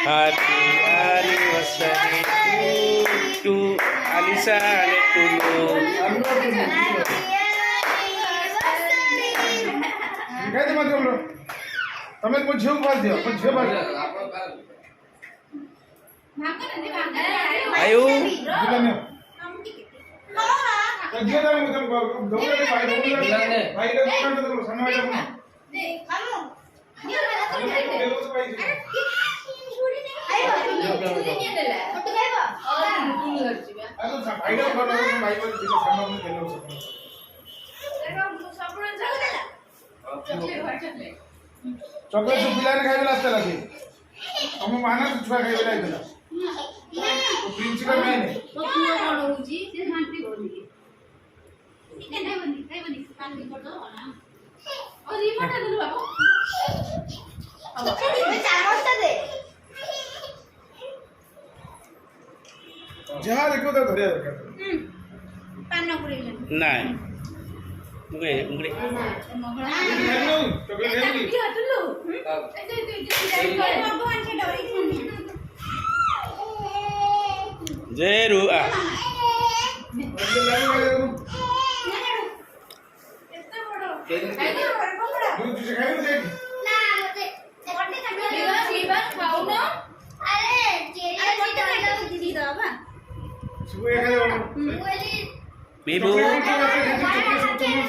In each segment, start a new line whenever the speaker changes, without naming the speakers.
Happy anniversary to Alisa and Tulu.
તમે કોઈ જેવું બાદ દો પણ જે બાદ
આયુ
જીલાને તો જે તમે ગૌરવ ભાઈ તો સનવાઈ દે चॉकलेट जो पिलाने खायला असतं लागे आम्ही माना छुआ खायला येतो तो प्रिन्सिपल नाही
तो तू कोण होऊची ते सांगते बोलली ठीक आहे नाही बनी काय बनी काल रिपोर्ट हो ना ओ रिपोर्ट दिलो बाबू अब ते 4 वाजता दे
जहा देखो तो घरे रखा
पान पुरी
नाही मुगळे मुगळे
चॉकलेट घेऊन
की हटलो भगवानची डोरी खानी
जय रू आ
दूध तुझे खायला दे
ना ते कोणते खाऊ खाऊ ना अरे केळी खायला दिली बाबा
सुबह खायला
बेबू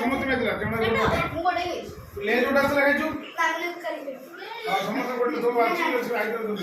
समोसे में ले जोड़ा से लगे जो समोसा पड़ले तो अच्छी से आई तो दो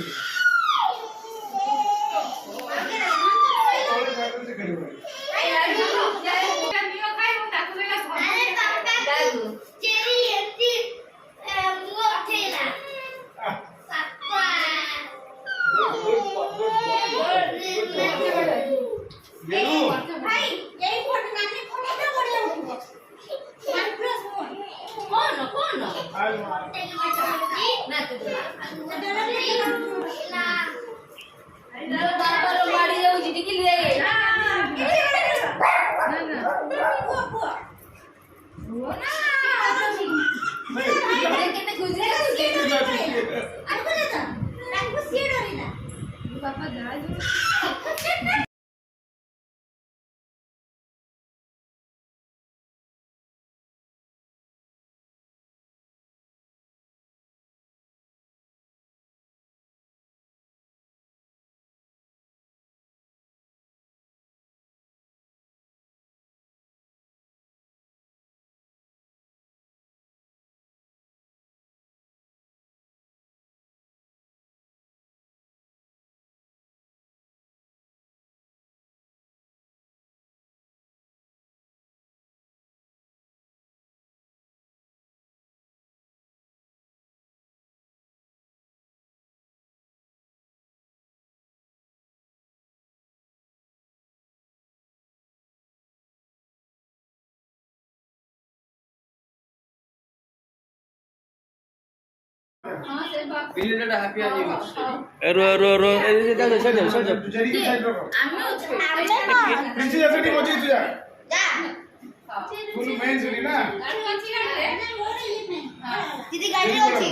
दीदी गाड़ी होची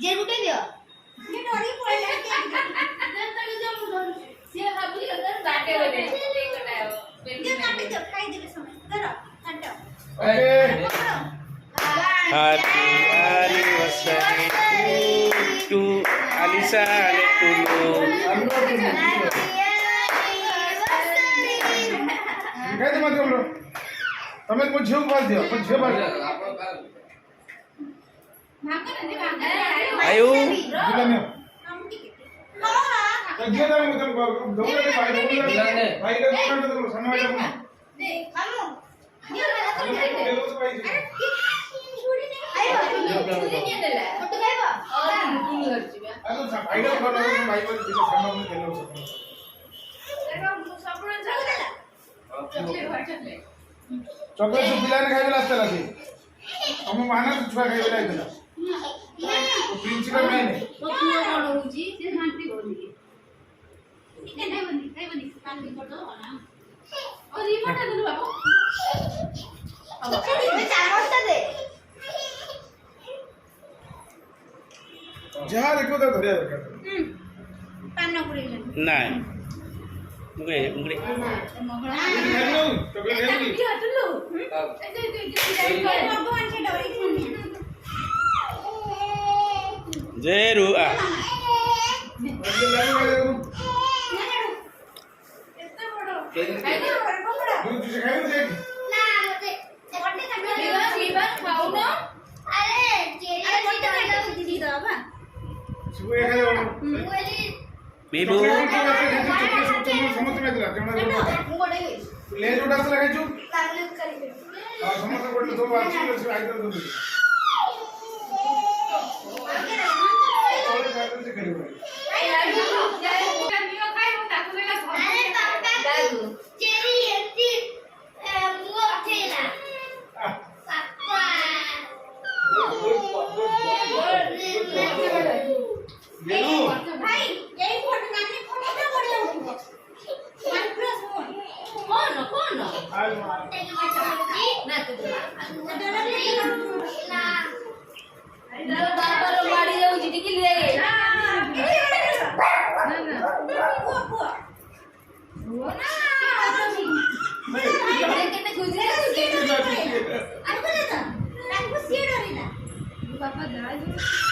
जे गुटे दियो मी डोरी पडला नंतर जम से हाबली अगर काटे होते ते कटायो ते काटे तो खाई देबे समय करो हटो
Happy anniversary to Alisa and Tulu.
काय ते मतलब लो તમે કોઈ જેવું બાદ દો પણ જે બાદ
आयु
જીલાને તો જે તમે ગૌરવ ભાઈ તો સનવાઈ દે आयडिया बनवून बाईवर तिच्या कामावर केलं होतं चॉकलेट पिलाने खायला असतं असे मग मानस छुआ खायला आहे त्याला प्रिन्सिपल नाही जहा देखो तो धरे
नाही मुगळे मुगळे जय रू आ बेबू
समोसे लेज उडास लगायचो समोसा कोटलं तो वाची आई करत होती
Bapak dah.